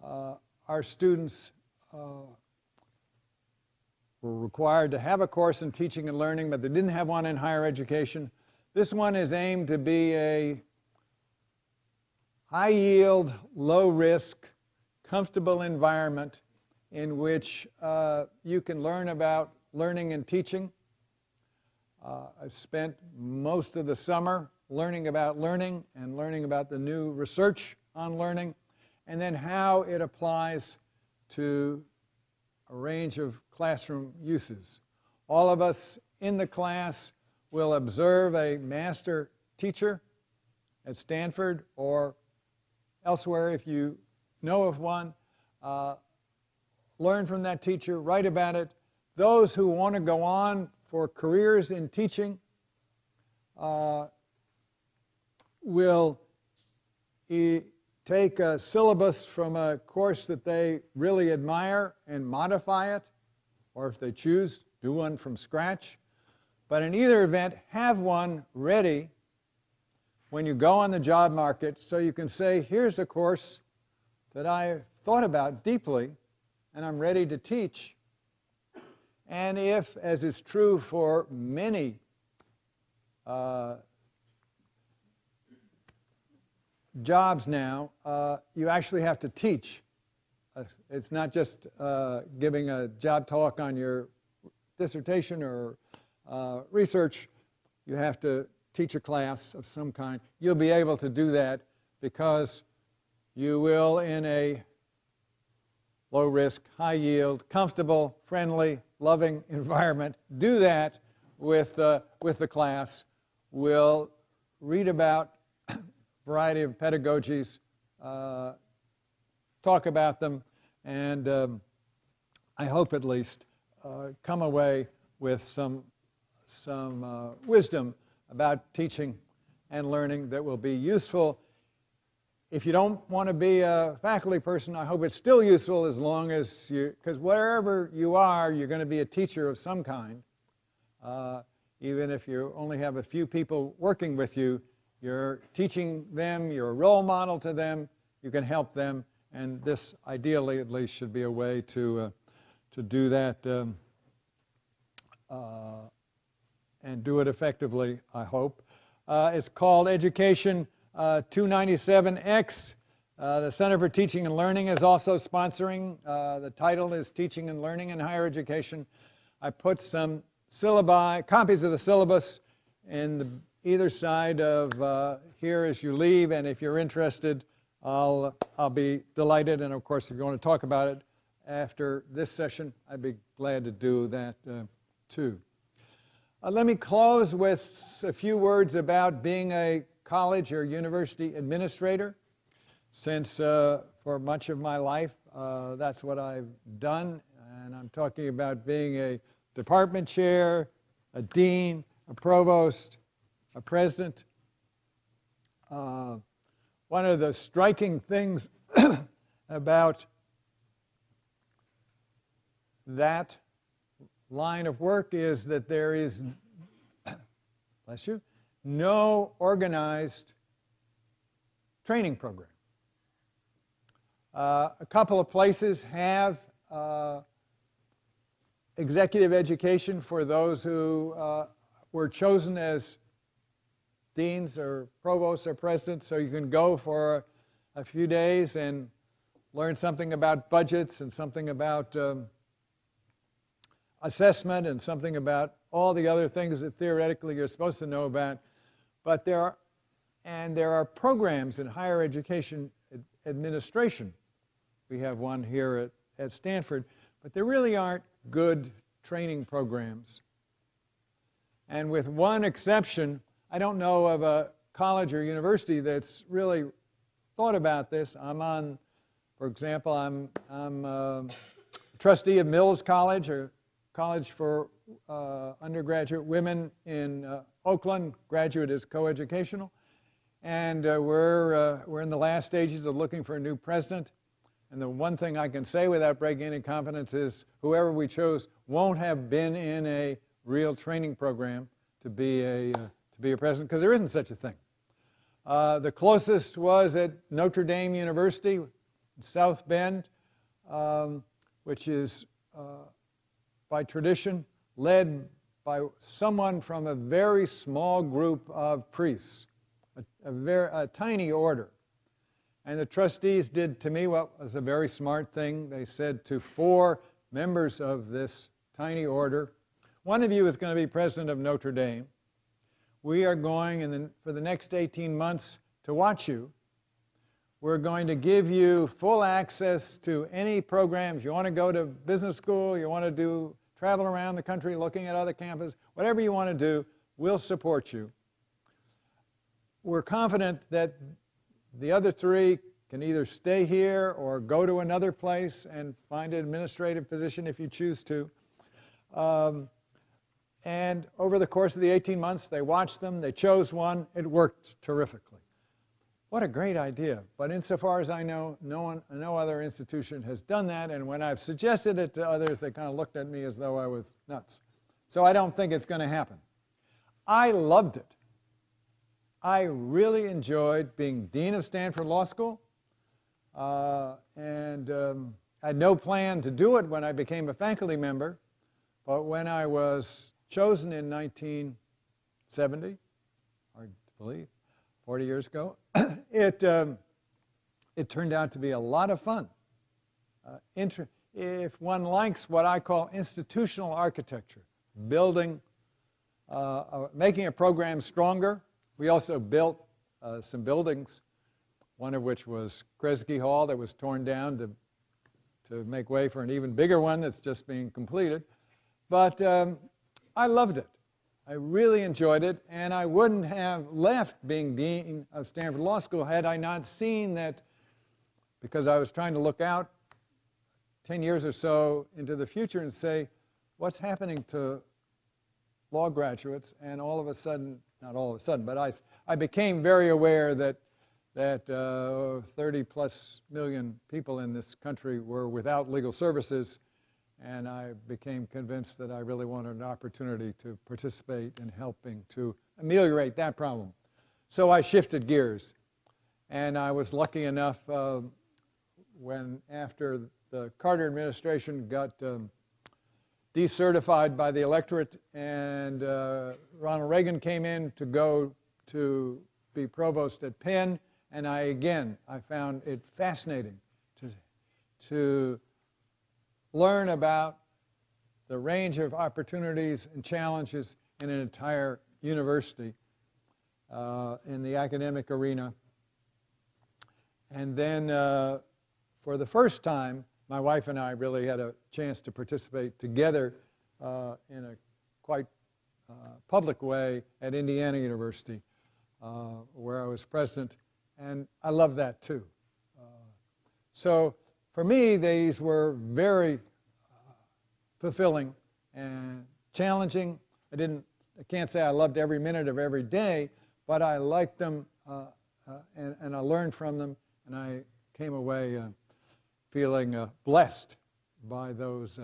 our students were required to have a course in teaching and learning, but they didn't have one in higher education. This one is aimed to be a high-yield, low-risk, comfortable environment in which you can learn about learning and teaching. I spent most of the summer learning about learning and learning about the new research on learning, and then how it applies to a range of classroom uses. All of us in the class will observe a master teacher at Stanford or elsewhere if you know of one. Learn from that teacher, write about it. Those who want to go on for careers in teaching will take a syllabus from a course that they really admire and modify it, or if they choose, do one from scratch. But in either event, have one ready when you go on the job market so you can say, here's a course that I thought about deeply and I'm ready to teach. And if, as is true for many jobs now, you actually have to teach. It's not just giving a job talk on your dissertation or research. You have to teach a class of some kind. You'll be able to do that because you will, in a low-risk, high-yield, comfortable, friendly, loving environment, do that with the class. We'll read about a variety of pedagogies, talk about them, and I hope at least come away with some wisdom about teaching and learning that will be useful. If you don't want to be a faculty person, I hope it's still useful as long as you, because wherever you are, you're going to be a teacher of some kind. Even if you only have a few people working with you, you're teaching them, you're a role model to them, you can help them, and this ideally at least should be a way to do that and do it effectively, I hope. It's called Education 297X. The Center for Teaching and Learning is also sponsoring. The title is Teaching and Learning in Higher Education. I put some copies of the syllabus in either side of here as you leave, and if you're interested, I'll be delighted. And of course, if you want to talk about it after this session, I'd be glad to do that too. Let me close with a few words about being a college or university administrator. Since for much of my life, that's what I've done, and I'm talking about being a department chair, a dean, a provost, a president. One of the striking things about that line of work is that there is, bless you, no organized training program. A couple of places have executive education for those who were chosen as deans or provosts or presidents, so you can go for a few days and learn something about budgets and something about assessment and something about all the other things that theoretically you're supposed to know about. But there are programs in higher education administration. We have one here at Stanford, but there really aren't good training programs. And with one exception, I don't know of a college or university that's really thought about this. For example, I'm a trustee of Mills College, or college for undergraduate women in Oakland. Graduate is coeducational. And we're in the last stages of looking for a new president. And the one thing I can say without breaking any confidence is whoever we chose won't have been in a real training program to be a president, because there isn't such a thing. The closest was at Notre Dame University, South Bend, which is by tradition led by someone from a very small group of priests, a tiny order. And the trustees did to me what was a very smart thing. They said to 4 members of this tiny order, one of you is going to be president of Notre Dame. We are going for the next 18 months to watch you. We're going to give you full access to any programs. You want to go to business school, you want to travel around the country looking at other campuses, whatever you want to do, we'll support you. We're confident that the other 3 can either stay here or go to another place and find an administrative position if you choose to. And over the course of the 18 months, they watched them, they chose one, it worked terrifically. What a great idea. But insofar as I know, no other institution has done that, and when I've suggested it to others, they kind of looked at me as though I was nuts. So I don't think it's going to happen. I loved it. I really enjoyed being dean of Stanford Law School, and I had no plan to do it when I became a faculty member, but when I was chosen in 1970, hard to believe, 40 years ago, it turned out to be a lot of fun. If one likes what I call institutional architecture, building, making a program stronger. We also built some buildings, one of which was Kresge Hall that was torn down to make way for an even bigger one that's just being completed. But I loved it. I really enjoyed it, and I wouldn't have left being dean of Stanford Law School had I not seen that, because I was trying to look out 10 years or so into the future and say, what's happening to law graduates? And all of a sudden, not all of a sudden, but I became very aware that 30+ million people in this country were without legal services, and I became convinced that I really wanted an opportunity to participate in helping to ameliorate that problem. So I shifted gears, and I was lucky enough when, after the Carter administration got decertified by the electorate and Ronald Reagan came in to go to be provost at Penn, and I found it fascinating to learn about the range of opportunities and challenges in an entire university in the academic arena. And then for the first time, my wife and I really had a chance to participate together in a quite public way at Indiana University, where I was president, and I love that too. So for me, these were very fulfilling and challenging. I can't say I loved every minute of every day, but I liked them, and I learned from them, and I came away feeling blessed by those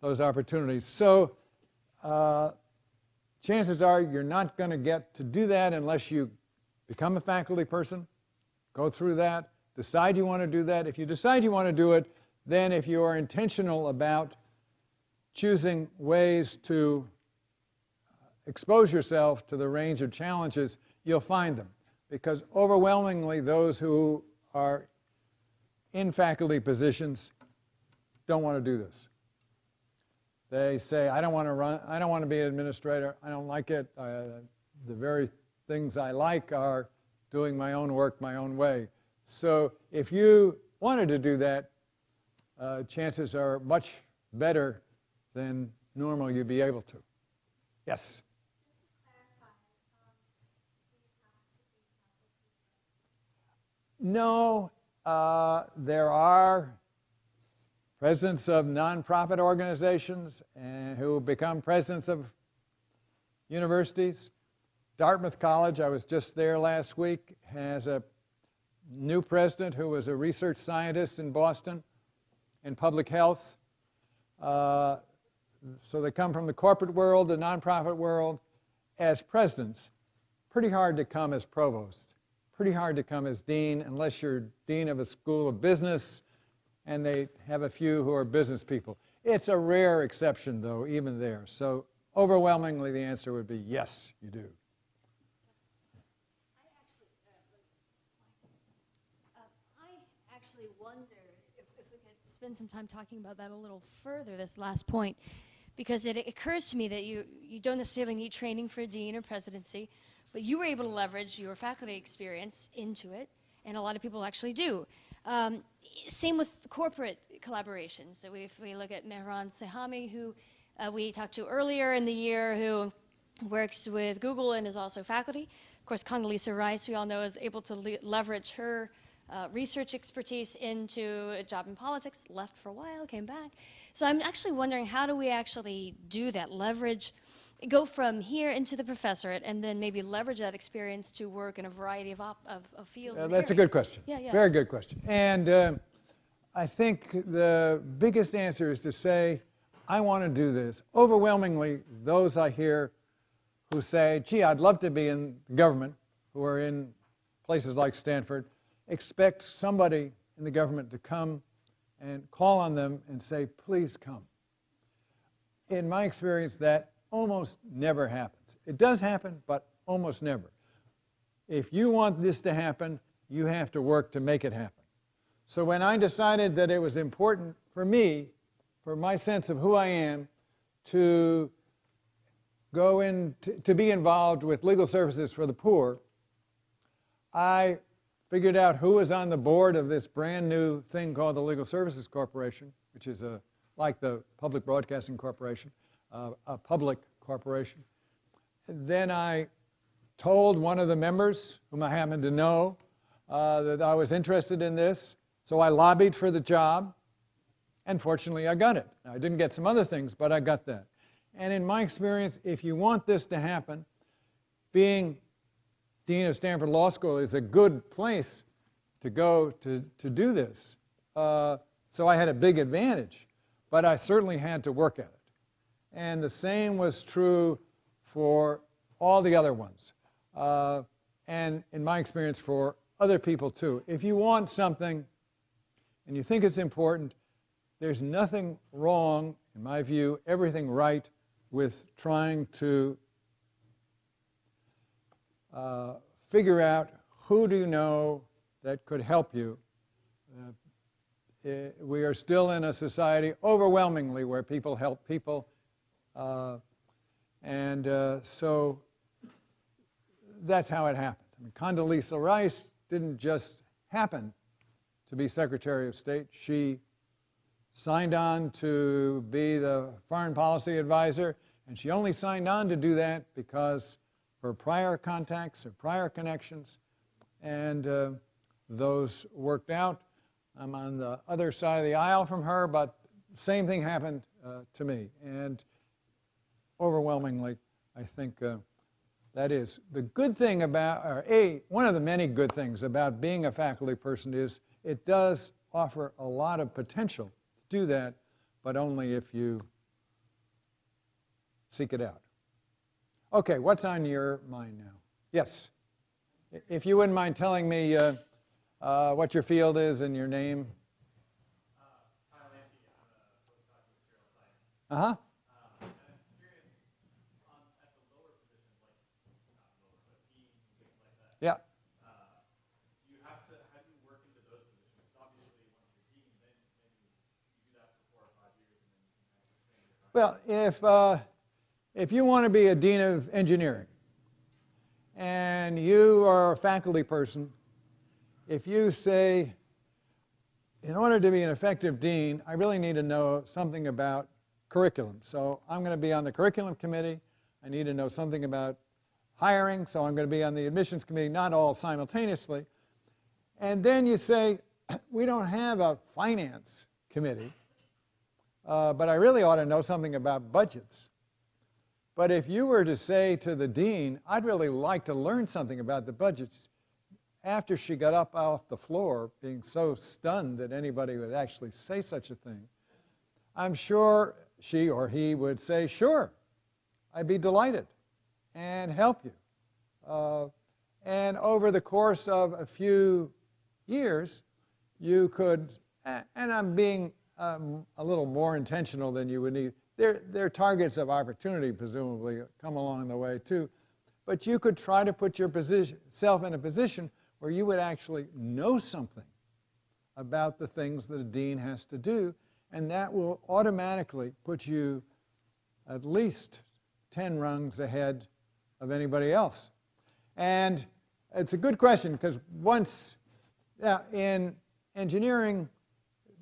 opportunities. So chances are you're not going to get to do that unless you become a faculty person, go through that, decide you want to do that. If you decide you want to do it, then if you are intentional about choosing ways to expose yourself to the range of challenges, you'll find them. Because overwhelmingly, those who are in faculty positions don't want to do this. They say, I don't want to be an administrator, I don't like it. The very things I like are doing my own work my own way. So if you wanted to do that, chances are much better than normal you'd be able to. Yes? No, there are presidents of nonprofit organizations who become presidents of universities. Dartmouth College, I was just there last week, has a new president who was a research scientist in Boston in public health. So they come from the corporate world, the nonprofit world, as presidents. Pretty hard to come as provost. Pretty hard to come as dean unless you're dean of a school of business, and they have a few who are business people. It's a rare exception, though, even there. So overwhelmingly, the answer would be yes, you do. actually wonder if we could spend some time talking about that a little further, this last point, because it occurs to me that you don't necessarily need training for a dean or presidency, but you were able to leverage your faculty experience into it, and a lot of people actually do. Same with corporate collaborations. So if we look at Mehran Sehami, who we talked to earlier in the year, who works with Google and is also faculty. Of course, Condoleezza Rice, we all know, is able to leverage her research expertise into a job in politics, left for a while, came back. So I'm actually wondering, how do we actually do that? Leverage, go from here into the professorate, and then maybe leverage that experience to work in a variety of fields and That's areas. a good question. Yeah, yeah. Very good question. And I think the biggest answer is to say, I want to do this. Overwhelmingly, those I hear who say, gee, I'd love to be in government, who are in places like Stanford, expect somebody in the government to come and call on them and say, please come. In my experience, that almost never happens. It does happen, but almost never. If you want this to happen, you have to work to make it happen. So when I decided that it was important for me, for my sense of who I am, to go in to be involved with legal services for the poor, I figured out who was on the board of this brand new thing called the Legal Services Corporation, which is like the Public Broadcasting Corporation, a public corporation. Then I told one of the members, whom I happened to know, that I was interested in this. So I lobbied for the job, and fortunately I got it. Now, I didn't get some other things, but I got that. And in my experience, if you want this to happen, being dean of Stanford Law School is a good place to go to do this. So I had a big advantage, but I certainly had to work at it. And the same was true for all the other ones. And in my experience, for other people too. If you want something and you think it's important, there's nothing wrong, in my view, everything right with trying to figure out who do you know that could help you. We are still in a society overwhelmingly where people help people. So that's how it happened. I mean, Condoleezza Rice didn't just happen to be Secretary of State. She signed on to be the foreign policy advisor, and she only signed on to do that because her prior contacts, her prior connections, and those worked out. I'm on the other side of the aisle from her, but the same thing happened to me. And overwhelmingly, I think that is the good thing about, or one of the many good things about being a faculty person is it does offer a lot of potential to do that, but only if you seek it out. Okay, what's on your mind now? Yes. If you wouldn't mind telling me what your field is and your name. Uh-huh. Yeah. You have to, how do you work into those positions? Obviously, once you're dean, then you do that for 4 or 5 years, and then you can actually Well, if you want to be a dean of engineering, and you are a faculty person, if you say, in order to be an effective dean, I really need to know something about curriculum. So I'm going to be on the curriculum committee. I need to know something about hiring, so I'm going to be on the admissions committee, not all simultaneously. And then you say, we don't have a finance committee, but I really ought to know something about budgets. But if you were to say to the dean, I'd really like to learn something about the budgets, after she got up off the floor, being so stunned that anybody would actually say such a thing, I'm sure she or he would say, sure, I'd be delighted and help you. And over the course of a few years, you could, and I'm being a little more intentional than you would need. There are targets of opportunity, presumably, come along the way, too. But you could try to put yourself in a position where you would actually know something about the things that a dean has to do, and that will automatically put you at least 10 rungs ahead of anybody else. And it's a good question, because once, in engineering,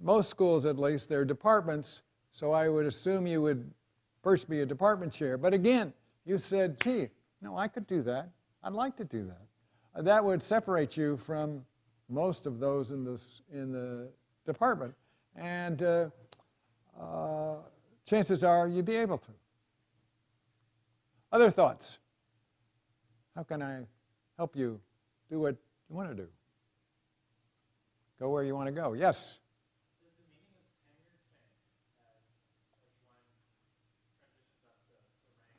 most schools at least, there are departments, so I would assume you would first be a department chair. But again, you said, gee, no, I could do that. I'd like to do that. That would separate you from most of those in the department. And chances are you'd be able to. Other thoughts? How can I help you do what you want to do? Go where you want to go. Yes? Does the meaning of tenure change as one transitions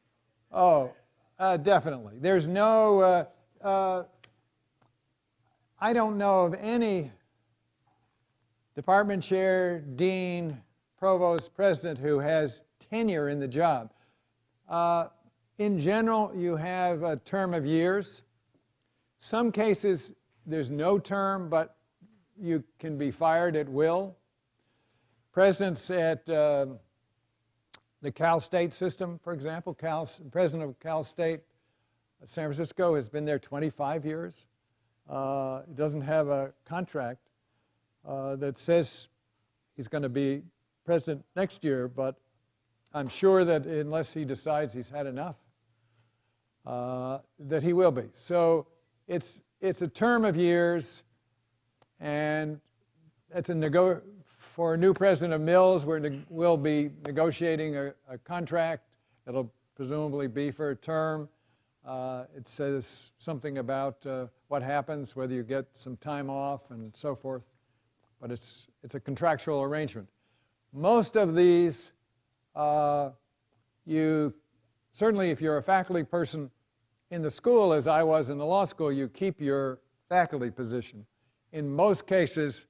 up the rank? Definitely. There's no, I don't know of any department chair, dean, provost, president who has tenure in the job. In general, you have a term of years. Some cases, there's no term, but you can be fired at will. Presidents at the Cal State system, for example, president of Cal State San Francisco has been there 25 years. He doesn't have a contract that says he's going to be president next year, but I'm sure that unless he decides he's had enough, that he will be. So it's a term of years, and it's for a new president of Mills, we'll be negotiating a contract. It'll presumably be for a term. It says something about what happens, whether you get some time off and so forth. But it's a contractual arrangement. Most of these, certainly if you're a faculty person in the school, as I was in the law school, you keep your faculty position. In most cases,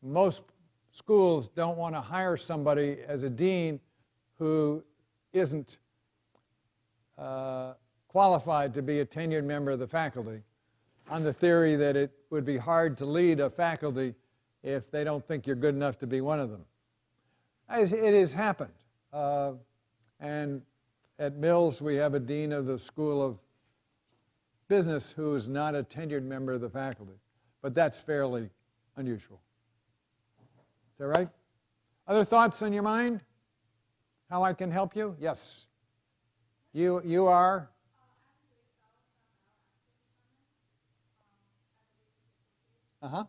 most schools don't want to hire somebody as a dean who isn't qualified to be a tenured member of the faculty, on the theory that it would be hard to lead a faculty if they don't think you're good enough to be one of them. It has happened. And at Mills, we have a dean of the School of Business who is not a tenured member of the faculty. But that's fairly unusual. Is that right? Other thoughts on your mind? How I can help you? Yes. You are? Uh-huh.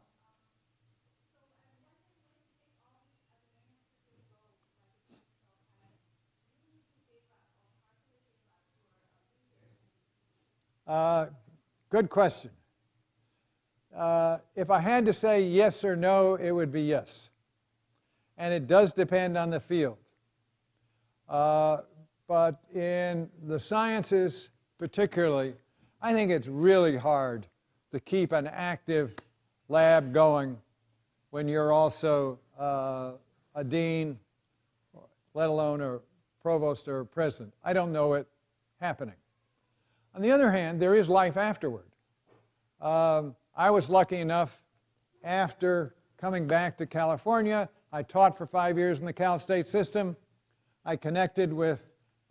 Good question. If I had to say yes or no, it would be yes. And it does depend on the field. But in the sciences particularly, I think it's really hard to keep an active lab going when you're also a dean, let alone a provost or a president. I don't know it happening. On the other hand, there is life afterward. I was lucky enough, after coming back to California, I taught for 5 years in the Cal State system. I connected with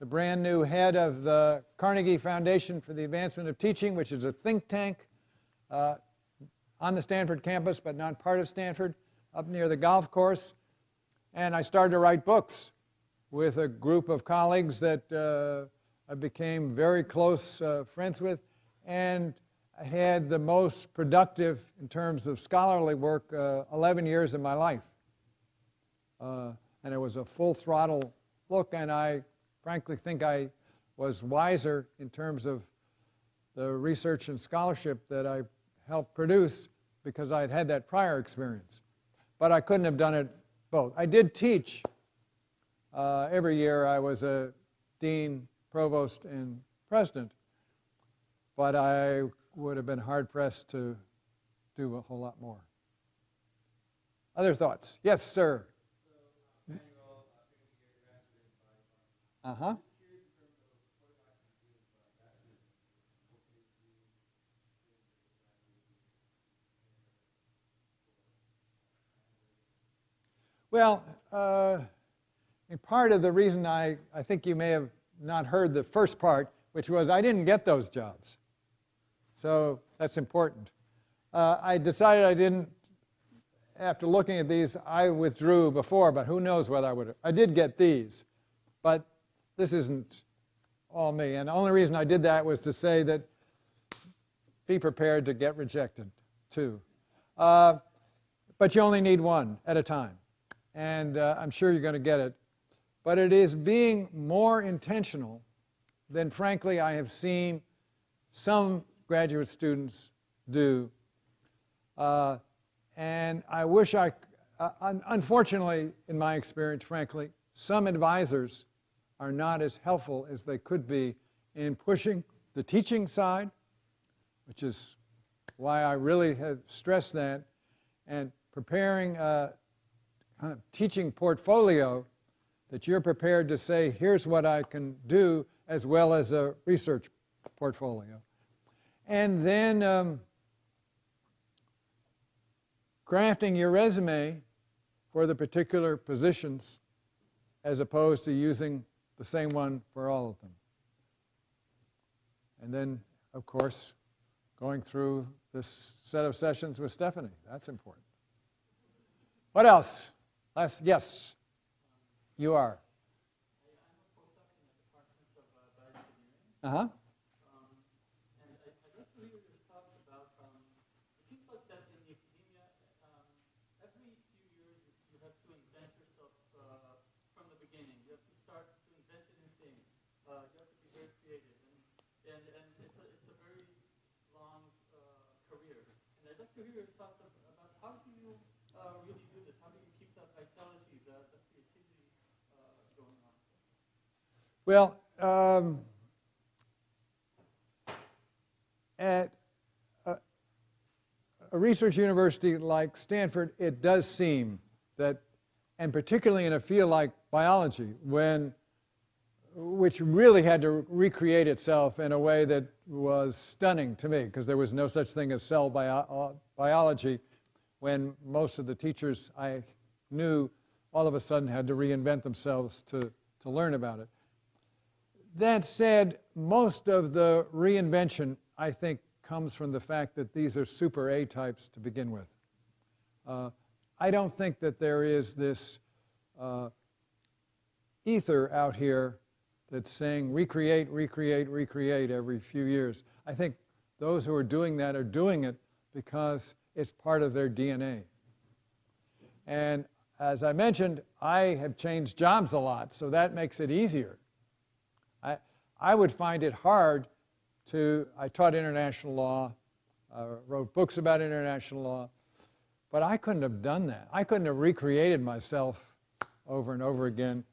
the brand new head of the Carnegie Foundation for the Advancement of Teaching, which is a think tank on the Stanford campus, but not part of Stanford, up near the golf course. And I started to write books with a group of colleagues that I became very close friends with, and I had the most productive, in terms of scholarly work, 11 years of my life. And it was a full throttle look, and I frankly think I was wiser in terms of the research and scholarship that I helped produce because I'd had that prior experience. But I couldn't have done it both. I did teach. Every year I was a dean, provost, and president, but I would have been hard-pressed to do a whole lot more. Other thoughts? Yes, sir. Uh-huh. Well, and part of the reason I think you may have not heard the first part, which was I didn't get those jobs. So that's important. I decided I didn't, after looking at these, I withdrew before, but who knows whether I would have. I did get these, but this isn't all me. And the only reason I did that was to say that be prepared to get rejected, too. But you only need one at a time. And I'm sure you're going to get it. But it is being more intentional than, frankly, I have seen some graduate students do. And I wish unfortunately, in my experience, frankly, some advisors are not as helpful as they could be in pushing the teaching side, which is why I really have stressed that, and preparing a kind of teaching portfolio that you're prepared to say, here's what I can do, as well as a research portfolio. And then crafting your resume for the particular positions as opposed to using the same one for all of them. And then, of course, going through this set of sessions with Stephanie. That's important. What else? Yes, you are. Uh-huh. And I just read your thoughts about, it seems like that in academia, every few years you have to invent yourself from the beginning. You have to start to invent a new thing. You have to be very creative. And it's a very long career. And I'd like to hear your thoughts about how do you really do this? How do you keep that vitality, the creativity going on? Well, at a research university like Stanford, it does seem that, and particularly in a field like biology, which really had to recreate itself in a way that was stunning to me, because there was no such thing as cell biology, when most of the teachers I knew all of a sudden had to reinvent themselves to learn about it. That said, most of the reinvention, I think, comes from the fact that these are super A types to begin with. I don't think that there is this ether out here that's saying recreate, recreate, recreate every few years. I think those who are doing that are doing it because it's part of their DNA. And as I mentioned, I have changed jobs a lot, so that makes it easier. I would find it hard I taught international law, wrote books about international law, but I couldn't have done that. I couldn't have recreated myself over and over again.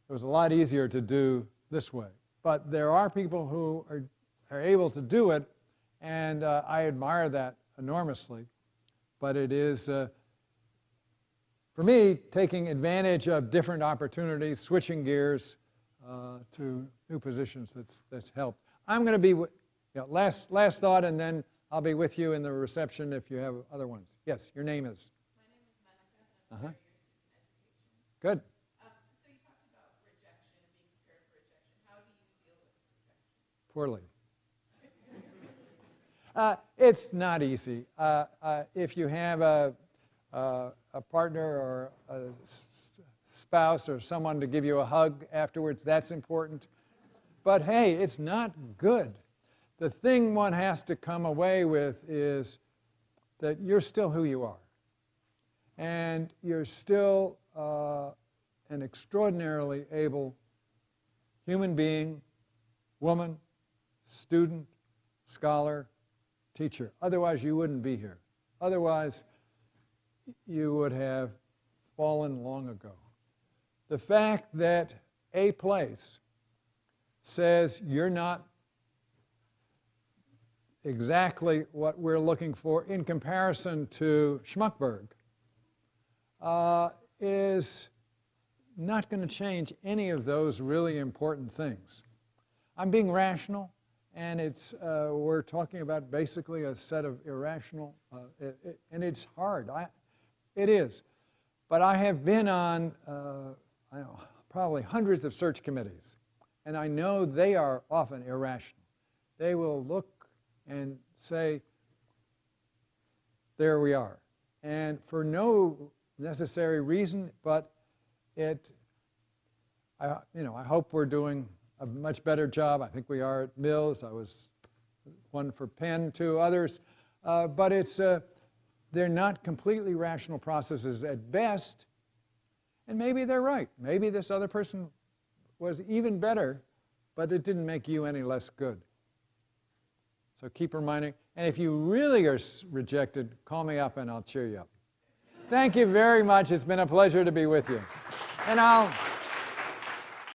It was a lot easier to do this way. But there are people who are able to do it, and I admire that enormously. But it is, for me, taking advantage of different opportunities, switching gears to new positions that's helped. I'm going to be, last thought, and then I'll be with you in the reception if you have other ones. Yes, your name is? My name is Monica. I'm a third-year student in education. Good. So you talked about rejection and being prepared for rejection. How do you deal with rejection? Poorly. It's not easy. If you have a partner or a spouse or someone to give you a hug afterwards, that's important. But hey, it's not good. The thing one has to come away with is that you're still who you are. And you're still an extraordinarily able human being, woman, student, scholar, teacher. Otherwise, you wouldn't be here. Otherwise, you would have fallen long ago. The fact that a place says you're not exactly what we're looking for in comparison to Schmuckberg is not going to change any of those really important things. I'm being rational, and we're talking about basically a set of irrational, and it's hard. It is. But I have been on I don't know, probably hundreds of search committees, and I know they are often irrational. They will look and say, there we are. And for no necessary reason, but I hope we're doing a much better job. I think we are at Mills. I was one for Penn, 2 others. But they're not completely rational processes at best. And maybe they're right. Maybe this other person was even better, but it didn't make you any less good. So keep reminding. And if you really are rejected, call me up and I'll cheer you up. Thank you very much. It's been a pleasure to be with you. And I'll